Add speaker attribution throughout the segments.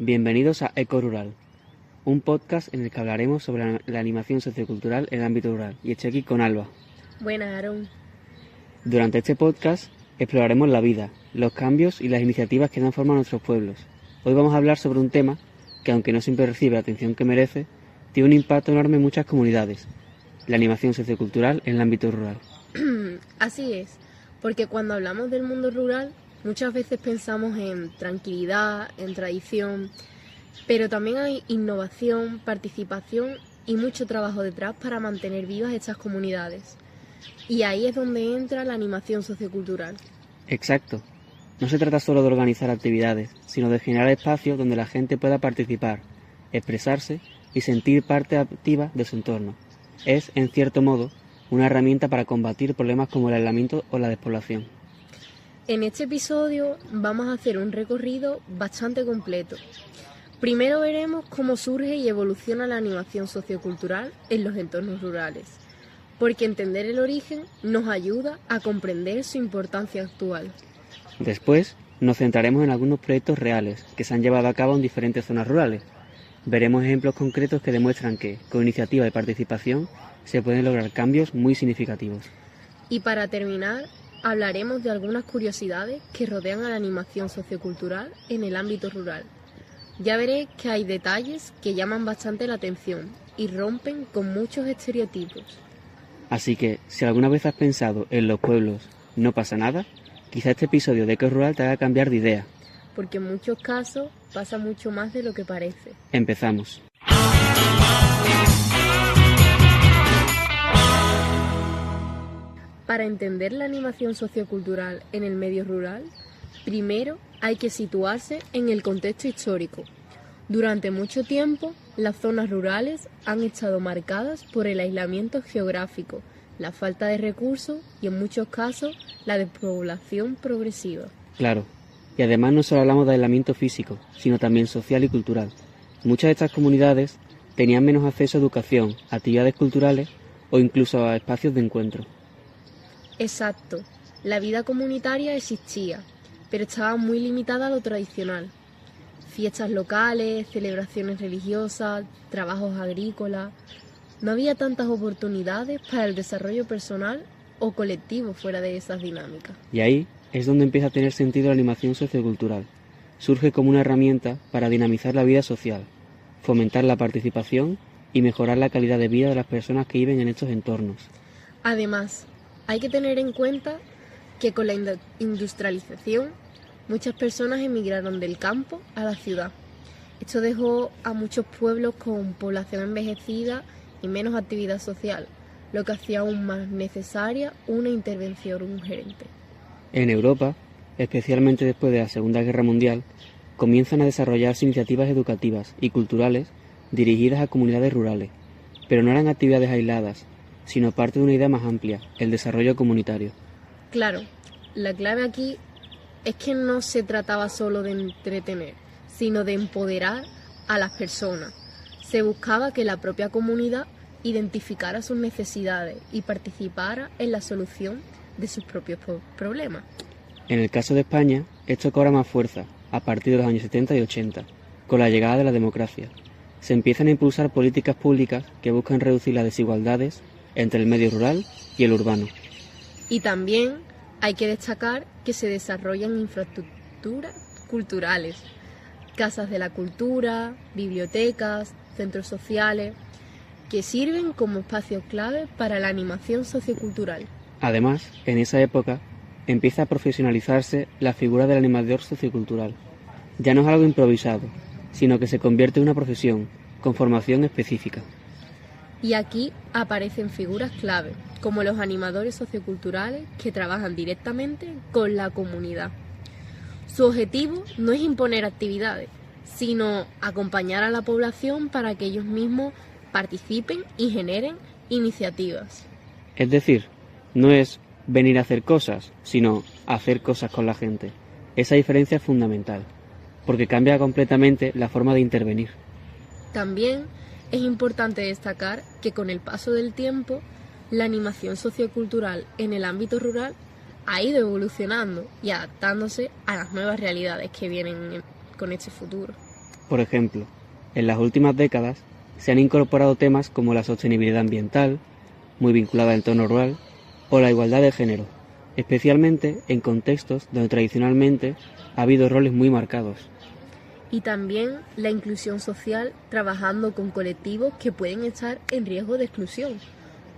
Speaker 1: Bienvenidos a Eco Rural, un podcast en el que hablaremos sobre la animación sociocultural en el ámbito rural. Y estoy aquí con Alba.
Speaker 2: Buenas, Aaron.
Speaker 1: Durante este podcast exploraremos la vida, los cambios y las iniciativas que dan forma a nuestros pueblos. Hoy vamos a hablar sobre un tema que, aunque no siempre recibe la atención que merece, tiene un impacto enorme en muchas comunidades: la animación sociocultural en el ámbito rural.
Speaker 2: Así es, porque cuando hablamos del mundo rural, muchas veces pensamos en tranquilidad, en tradición, pero también hay innovación, participación y mucho trabajo detrás para mantener vivas estas comunidades. Y ahí es donde entra la animación sociocultural.
Speaker 1: Exacto. No se trata solo de organizar actividades, sino de generar espacios donde la gente pueda participar, expresarse y sentir parte activa de su entorno. Es, en cierto modo, una herramienta para combatir problemas como el aislamiento o la despoblación.
Speaker 2: En este episodio vamos a hacer un recorrido bastante completo. Primero veremos cómo surge y evoluciona la animación sociocultural en los entornos rurales, porque entender el origen nos ayuda a comprender su importancia actual.
Speaker 1: Después, nos centraremos en algunos proyectos reales que se han llevado a cabo en diferentes zonas rurales. Veremos ejemplos concretos que demuestran que, con iniciativa y participación, se pueden lograr cambios muy significativos.
Speaker 2: Y para terminar, hablaremos de algunas curiosidades que rodean a la animación sociocultural en el ámbito rural. Ya veréis que hay detalles que llaman bastante la atención y rompen con muchos estereotipos.
Speaker 1: Así que, si alguna vez has pensado en los pueblos no pasa nada, quizá este episodio de Eco Rural te haga cambiar de idea.
Speaker 2: Porque en muchos casos pasa mucho más de lo que parece.
Speaker 1: Empezamos.
Speaker 2: Para entender la animación sociocultural en el medio rural, primero hay que situarse en el contexto histórico. Durante mucho tiempo, las zonas rurales han estado marcadas por el aislamiento geográfico, la falta de recursos y, en muchos casos, la despoblación progresiva.
Speaker 1: Claro, y además no solo hablamos de aislamiento físico, sino también social y cultural. Muchas de estas comunidades tenían menos acceso a educación, a actividades culturales o incluso a espacios de encuentro.
Speaker 2: Exacto, la vida comunitaria existía, pero estaba muy limitada a lo tradicional. Fiestas locales, celebraciones religiosas, trabajos agrícolas. No había tantas oportunidades para el desarrollo personal o colectivo fuera de esas dinámicas.
Speaker 1: Y ahí es donde empieza a tener sentido la animación sociocultural. Surge como una herramienta para dinamizar la vida social, fomentar la participación y mejorar la calidad de vida de las personas que viven en estos entornos.
Speaker 2: Además, hay que tener en cuenta que con la industrialización muchas personas emigraron del campo a la ciudad. Esto dejó a muchos pueblos con población envejecida y menos actividad social, lo que hacía aún más necesaria una intervención urgente.
Speaker 1: En Europa, especialmente después de la Segunda Guerra Mundial, comienzan a desarrollarse iniciativas educativas y culturales dirigidas a comunidades rurales, pero no eran actividades aisladas, sino parte de una idea más amplia, el desarrollo comunitario.
Speaker 2: Claro, la clave aquí es que no se trataba solo de entretener, sino de empoderar a las personas. Se buscaba que la propia comunidad identificara sus necesidades y participara en la solución de sus propios problemas.
Speaker 1: En el caso de España, esto cobra más fuerza a partir de los años 70 y 80, con la llegada de la democracia. Se empiezan a impulsar políticas públicas que buscan reducir las desigualdades entre el medio rural y el urbano.
Speaker 2: Y también hay que destacar que se desarrollan infraestructuras culturales, casas de la cultura, bibliotecas, centros sociales, que sirven como espacios clave para la animación sociocultural.
Speaker 1: Además, en esa época, empieza a profesionalizarse la figura del animador sociocultural. Ya no es algo improvisado, sino que se convierte en una profesión, con formación específica.
Speaker 2: Y aquí aparecen figuras clave, como los animadores socioculturales que trabajan directamente con la comunidad. Su objetivo no es imponer actividades, sino acompañar a la población para que ellos mismos participen y generen iniciativas.
Speaker 1: Es decir, no es venir a hacer cosas, sino hacer cosas con la gente. Esa diferencia es fundamental, porque cambia completamente la forma de intervenir.
Speaker 2: También es importante destacar que con el paso del tiempo, la animación sociocultural en el ámbito rural ha ido evolucionando y adaptándose a las nuevas realidades que vienen con este futuro.
Speaker 1: Por ejemplo, en las últimas décadas se han incorporado temas como la sostenibilidad ambiental, muy vinculada al entorno rural, o la igualdad de género, especialmente en contextos donde tradicionalmente ha habido roles muy marcados.
Speaker 2: Y también la inclusión social, trabajando con colectivos que pueden estar en riesgo de exclusión,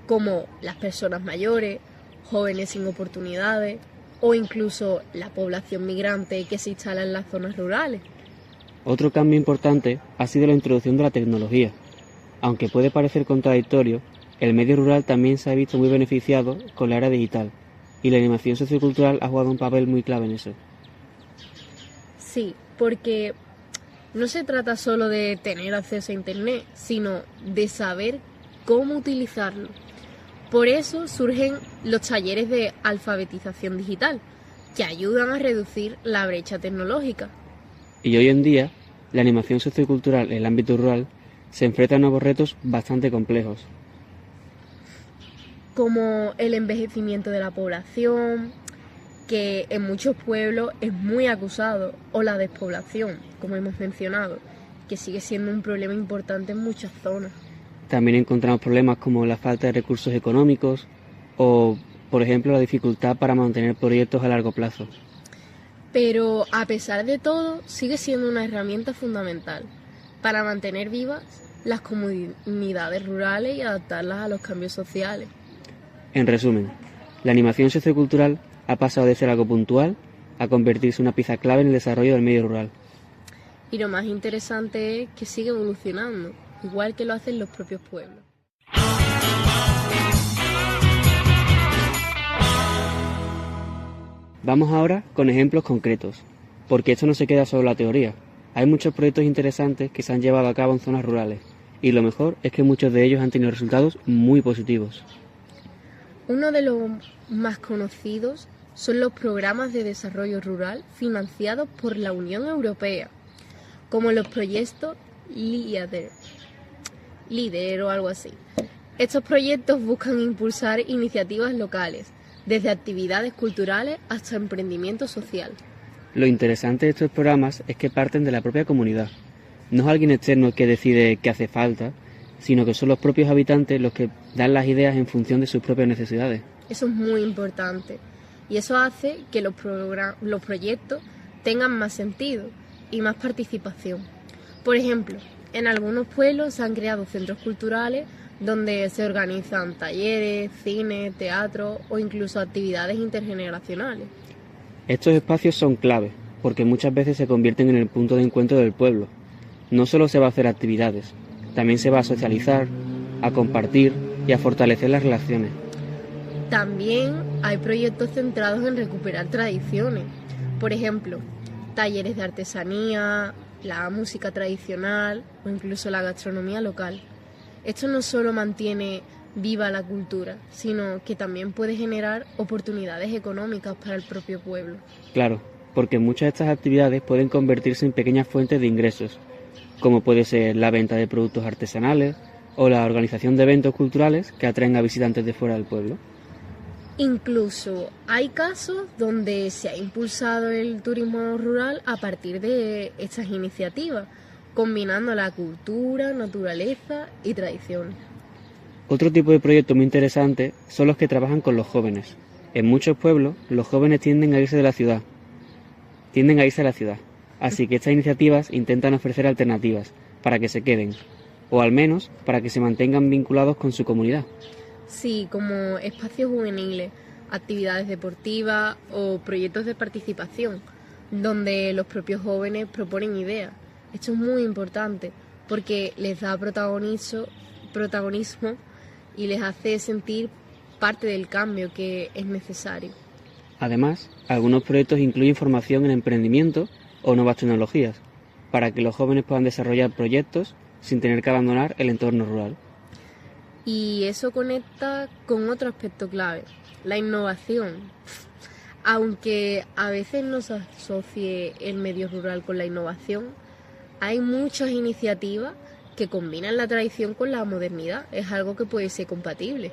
Speaker 2: como las personas mayores, jóvenes sin oportunidades o incluso la población migrante que se instala en las zonas rurales.
Speaker 1: Otro cambio importante ha sido la introducción de la tecnología. Aunque puede parecer contradictorio, el medio rural también se ha visto muy beneficiado con la era digital, y la animación sociocultural ha jugado un papel muy clave en eso.
Speaker 2: Sí, porque no se trata solo de tener acceso a Internet, sino de saber cómo utilizarlo. Por eso surgen los talleres de alfabetización digital, que ayudan a reducir la brecha tecnológica.
Speaker 1: Y hoy en día, la animación sociocultural en el ámbito rural se enfrenta a nuevos retos bastante complejos.
Speaker 2: Como el envejecimiento de la población, que en muchos pueblos es muy acusado, o la despoblación, como hemos mencionado, que sigue siendo un problema importante en muchas zonas.
Speaker 1: También encontramos problemas como la falta de recursos económicos o, por ejemplo, la dificultad para mantener proyectos a largo plazo.
Speaker 2: Pero a pesar de todo, sigue siendo una herramienta fundamental para mantener vivas las comunidades rurales y adaptarlas a los cambios sociales.
Speaker 1: En resumen, la animación sociocultural ha pasado de ser algo puntual a convertirse en una pieza clave en el desarrollo del medio rural.
Speaker 2: Y lo más interesante es que sigue evolucionando, igual que lo hacen los propios pueblos.
Speaker 1: Vamos ahora con ejemplos concretos, porque esto no se queda solo en la teoría. Hay muchos proyectos interesantes que se han llevado a cabo en zonas rurales, y lo mejor es que muchos de ellos han tenido resultados muy positivos.
Speaker 2: Uno de los más conocidos son los programas de desarrollo rural financiados por la Unión Europea, como los proyectos LEADER o algo así. Estos proyectos buscan impulsar iniciativas locales, desde actividades culturales hasta emprendimiento social.
Speaker 1: Lo interesante de estos programas es que parten de la propia comunidad. No es alguien externo que decide qué hace falta, sino que son los propios habitantes los que dan las ideas en función de sus propias necesidades.
Speaker 2: Eso es muy importante y eso hace que los proyectos tengan más sentido y más participación. Por ejemplo, en algunos pueblos se han creado centros culturales donde se organizan talleres, cine, teatro o incluso actividades intergeneracionales.
Speaker 1: Estos espacios son clave, porque muchas veces se convierten en el punto de encuentro del pueblo. No solo se va a hacer actividades, también se va a socializar, a compartir y a fortalecer las relaciones.
Speaker 2: También hay proyectos centrados en recuperar tradiciones. Por ejemplo, talleres de artesanía, la música tradicional o incluso la gastronomía local. Esto no solo mantiene viva la cultura, sino que también puede generar oportunidades económicas para el propio pueblo.
Speaker 1: Claro, porque muchas de estas actividades pueden convertirse en pequeñas fuentes de ingresos, como puede ser la venta de productos artesanales o la organización de eventos culturales que atraen a visitantes de fuera del pueblo.
Speaker 2: Incluso hay casos donde se ha impulsado el turismo rural a partir de estas iniciativas, combinando la cultura, naturaleza y tradiciones.
Speaker 1: Otro tipo de proyectos muy interesantes son los que trabajan con los jóvenes. En muchos pueblos, los jóvenes tienden a irse a la ciudad. Así que estas iniciativas intentan ofrecer alternativas para que se queden, o al menos para que se mantengan vinculados con su comunidad.
Speaker 2: Sí, como espacios juveniles, actividades deportivas o proyectos de participación, donde los propios jóvenes proponen ideas. Esto es muy importante porque les da protagonismo y les hace sentir parte del cambio que es necesario.
Speaker 1: Además, algunos proyectos incluyen formación en emprendimiento o nuevas tecnologías, para que los jóvenes puedan desarrollar proyectos sin tener que abandonar el entorno rural.
Speaker 2: Y eso conecta con otro aspecto clave, la innovación. Aunque a veces no se asocie el medio rural con la innovación, hay muchas iniciativas que combinan la tradición con la modernidad. Es algo que puede ser compatible.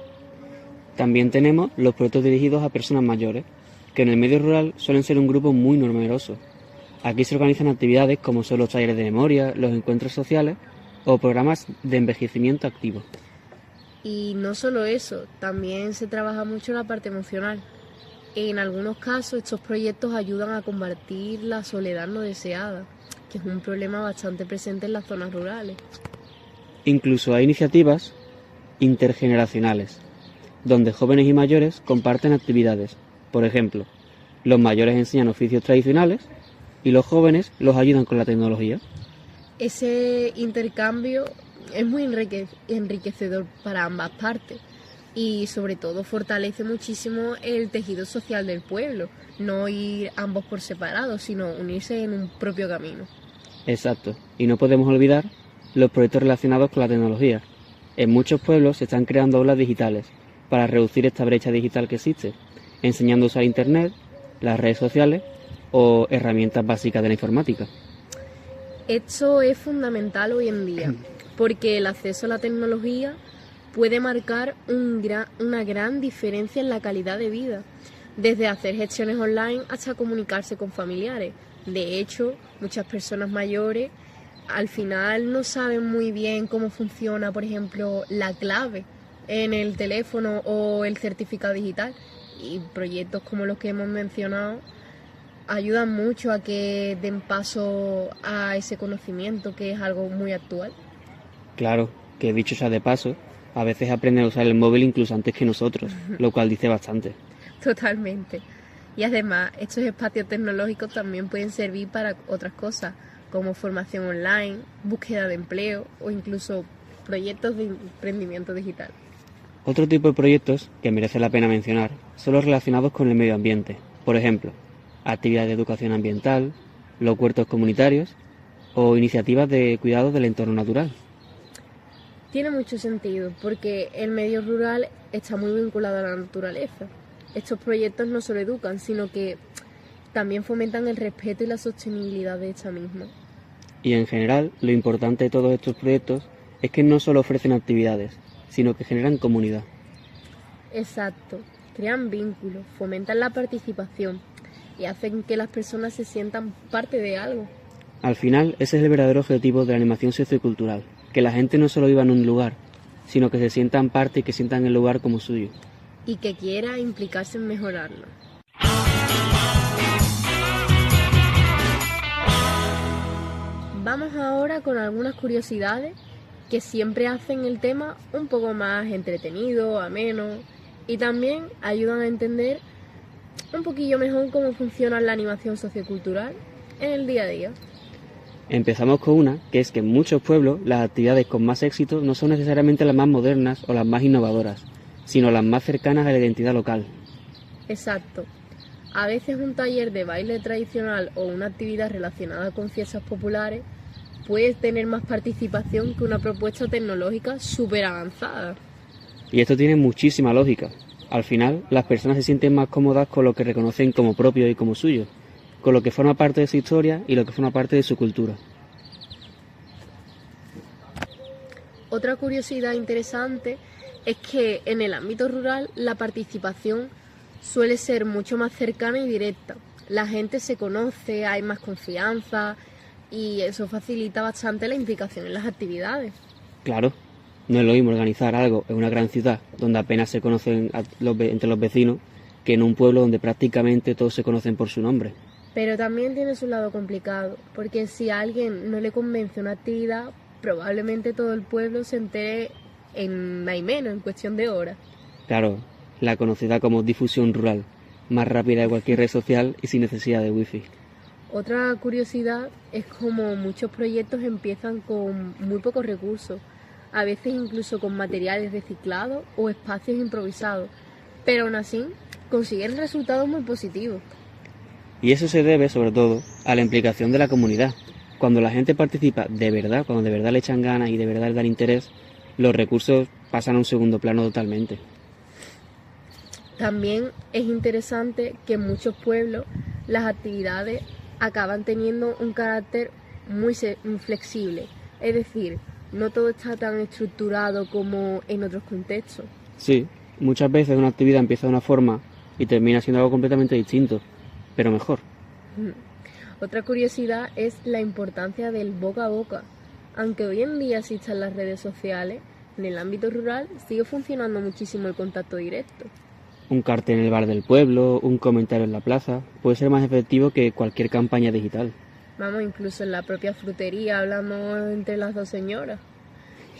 Speaker 1: También tenemos los proyectos dirigidos a personas mayores, que en el medio rural suelen ser un grupo muy numeroso. Aquí se organizan actividades como son los talleres de memoria, los encuentros sociales o programas de envejecimiento activo.
Speaker 2: Y no solo eso, también se trabaja mucho la parte emocional. En algunos casos estos proyectos ayudan a combatir la soledad no deseada, que es un problema bastante presente en las zonas rurales.
Speaker 1: Incluso hay iniciativas intergeneracionales, donde jóvenes y mayores comparten actividades. Por ejemplo, los mayores enseñan oficios tradicionales y los jóvenes los ayudan con la tecnología.
Speaker 2: Ese intercambio es muy enriquecedor para ambas partes y sobre todo fortalece muchísimo el tejido social del pueblo, no ir ambos por separado, sino unirse en un propio camino.
Speaker 1: Exacto, y no podemos olvidar los proyectos relacionados con la tecnología. En muchos pueblos se están creando aulas digitales para reducir esta brecha digital que existe, enseñando a usar Internet, las redes sociales o herramientas básicas de la informática.
Speaker 2: Esto es fundamental hoy en día, porque el acceso a la tecnología puede marcar una gran diferencia en la calidad de vida, desde hacer gestiones online hasta comunicarse con familiares. De hecho, muchas personas mayores al final no saben muy bien cómo funciona, por ejemplo, la clave en el teléfono o el certificado digital, y proyectos como los que hemos mencionado ayudan mucho a que den paso a ese conocimiento, que es algo muy actual.
Speaker 1: Claro, que dicho sea de paso, a veces aprenden a usar el móvil incluso antes que nosotros, lo cual dice bastante.
Speaker 2: Totalmente. Y además, estos espacios tecnológicos también pueden servir para otras cosas, como formación online, búsqueda de empleo o incluso proyectos de emprendimiento digital.
Speaker 1: Otro tipo de proyectos que merece la pena mencionar son los relacionados con el medio ambiente. Por ejemplo, actividades de educación ambiental, los huertos comunitarios o iniciativas de cuidado del entorno natural.
Speaker 2: Tiene mucho sentido porque el medio rural está muy vinculado a la naturaleza. Estos proyectos no solo educan, sino que también fomentan el respeto y la sostenibilidad de esta misma.
Speaker 1: Y en general, lo importante de todos estos proyectos es que no solo ofrecen actividades, sino que generan comunidad.
Speaker 2: Exacto, crean vínculos, fomentan la participación y hacen que las personas se sientan parte de algo.
Speaker 1: Al final, ese es el verdadero objetivo de la animación sociocultural, que la gente no solo viva en un lugar, sino que se sientan parte y que sientan el lugar como suyo.
Speaker 2: Y que quiera implicarse en mejorarlo. Vamos ahora con algunas curiosidades que siempre hacen el tema un poco más entretenido, ameno, y también ayudan a entender un poquillo mejor cómo funciona la animación sociocultural en el día a día.
Speaker 1: Empezamos con una, que es que en muchos pueblos las actividades con más éxito no son necesariamente las más modernas o las más innovadoras, sino las más cercanas a la identidad local.
Speaker 2: Exacto. A veces un taller de baile tradicional o una actividad relacionada con fiestas populares puede tener más participación que una propuesta tecnológica súper avanzada.
Speaker 1: Y esto tiene muchísima lógica. Al final, las personas se sienten más cómodas con lo que reconocen como propio y como suyo, con lo que forma parte de su historia y lo que forma parte de su cultura.
Speaker 2: Otra curiosidad interesante es que en el ámbito rural la participación suele ser mucho más cercana y directa. La gente se conoce, hay más confianza y eso facilita bastante la implicación en las actividades.
Speaker 1: Claro, no es lo mismo organizar algo en una gran ciudad donde apenas se conocen entre los vecinos que en un pueblo donde prácticamente todos se conocen por su nombre.
Speaker 2: Pero también tiene su lado complicado, porque si a alguien no le convence una actividad, probablemente todo el pueblo se entere en nada y menos, en cuestión de horas.
Speaker 1: Claro, la conocida como difusión rural, más rápida de cualquier red social y sin necesidad de wifi.
Speaker 2: Otra curiosidad es como muchos proyectos empiezan con muy pocos recursos, a veces incluso con materiales reciclados o espacios improvisados, pero aún así consiguen resultados muy positivos.
Speaker 1: Y eso se debe, sobre todo, a la implicación de la comunidad. Cuando la gente participa de verdad, cuando de verdad le echan ganas y de verdad le dan interés, los recursos pasan a un segundo plano totalmente.
Speaker 2: También es interesante que en muchos pueblos las actividades acaban teniendo un carácter muy flexible, es decir, no todo está tan estructurado como en otros contextos.
Speaker 1: Sí, muchas veces una actividad empieza de una forma y termina siendo algo completamente distinto, pero mejor.
Speaker 2: Otra curiosidad es la importancia del boca a boca. Aunque hoy en día existan las redes sociales, en el ámbito rural sigue funcionando muchísimo el contacto directo.
Speaker 1: Un cartel en el bar del pueblo, un comentario en la plaza, puede ser más efectivo que cualquier campaña digital.
Speaker 2: Vamos, incluso en la propia frutería hablamos entre las dos señoras.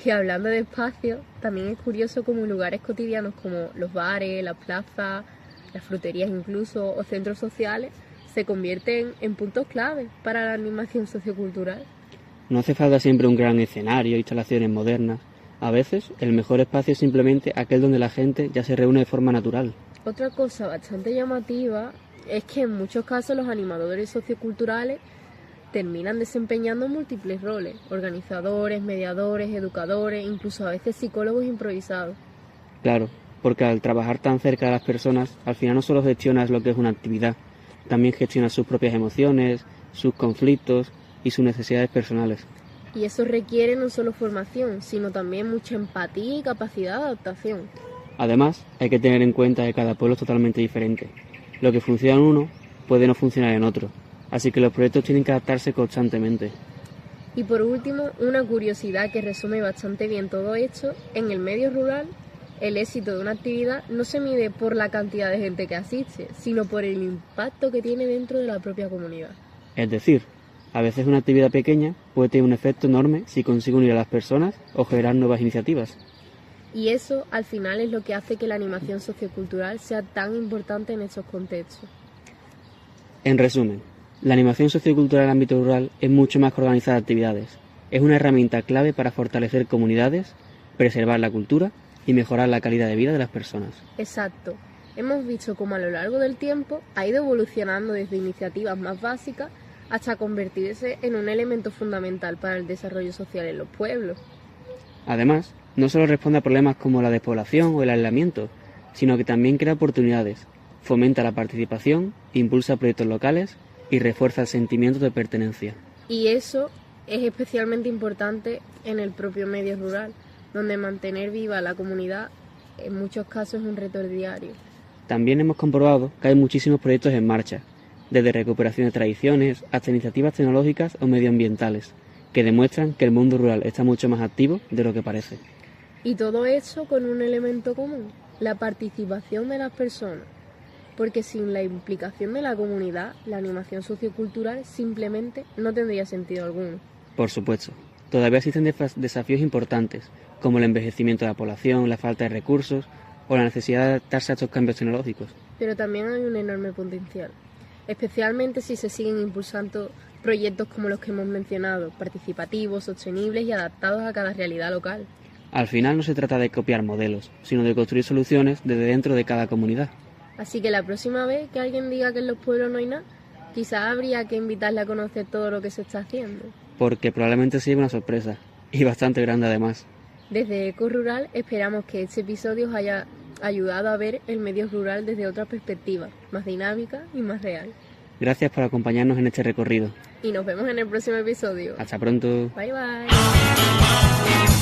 Speaker 2: Y hablando de espacios, también es curioso cómo lugares cotidianos como los bares, las plazas, las fruterías incluso, o centros sociales, se convierten en puntos clave para la animación sociocultural.
Speaker 1: No hace falta siempre un gran escenario, instalaciones modernas. A veces, el mejor espacio es simplemente aquel donde la gente ya se reúne de forma natural.
Speaker 2: Otra cosa bastante llamativa es que en muchos casos los animadores socioculturales terminan desempeñando múltiples roles: organizadores, mediadores, educadores, incluso a veces psicólogos improvisados.
Speaker 1: Claro, porque al trabajar tan cerca de las personas, al final no solo gestionas lo que es una actividad, también gestionas sus propias emociones, sus conflictos y sus necesidades personales.
Speaker 2: Y eso requiere no solo formación, sino también mucha empatía y capacidad de adaptación.
Speaker 1: Además, hay que tener en cuenta que cada pueblo es totalmente diferente. Lo que funciona en uno puede no funcionar en otro, así que los proyectos tienen que adaptarse constantemente.
Speaker 2: Y por último, una curiosidad que resume bastante bien todo esto: en el medio rural, el éxito de una actividad no se mide por la cantidad de gente que asiste, sino por el impacto que tiene dentro de la propia comunidad.
Speaker 1: Es decir, a veces una actividad pequeña puede tener un efecto enorme si consigue unir a las personas o generar nuevas iniciativas.
Speaker 2: Y eso, al final, es lo que hace que la animación sociocultural sea tan importante en estos contextos.
Speaker 1: En resumen, la animación sociocultural en el ámbito rural es mucho más que organizar actividades. Es una herramienta clave para fortalecer comunidades, preservar la cultura y mejorar la calidad de vida de las personas.
Speaker 2: Exacto. Hemos visto cómo a lo largo del tiempo ha ido evolucionando desde iniciativas más básicas hasta convertirse en un elemento fundamental para el desarrollo social en los pueblos.
Speaker 1: Además, no solo responde a problemas como la despoblación o el aislamiento, sino que también crea oportunidades, fomenta la participación, impulsa proyectos locales y refuerza el sentimiento de pertenencia.
Speaker 2: Y eso es especialmente importante en el propio medio rural, donde mantener viva la comunidad en muchos casos es un reto diario.
Speaker 1: También hemos comprobado que hay muchísimos proyectos en marcha, desde recuperación de tradiciones hasta iniciativas tecnológicas o medioambientales, que demuestran que el mundo rural está mucho más activo de lo que parece.
Speaker 2: Y todo eso con un elemento común: la participación de las personas. Porque sin la implicación de la comunidad, la animación sociocultural simplemente no tendría sentido alguno.
Speaker 1: Por supuesto, todavía existen desafíos importantes, como el envejecimiento de la población, la falta de recursos o la necesidad de adaptarse a estos cambios tecnológicos.
Speaker 2: Pero también hay un enorme potencial, especialmente si se siguen impulsando proyectos como los que hemos mencionado, participativos, sostenibles y adaptados a cada realidad local.
Speaker 1: Al final no se trata de copiar modelos, sino de construir soluciones desde dentro de cada comunidad.
Speaker 2: Así que la próxima vez que alguien diga que en los pueblos no hay nada, quizás habría que invitarle a conocer todo lo que se está haciendo.
Speaker 1: Porque probablemente sea una sorpresa, y bastante grande además.
Speaker 2: Desde Eco Rural esperamos que este episodio os haya ayudado a ver el medio rural desde otra perspectiva, más dinámica y más real.
Speaker 1: Gracias por acompañarnos en este recorrido.
Speaker 2: Y nos vemos en el próximo episodio.
Speaker 1: Hasta pronto.
Speaker 2: Bye bye.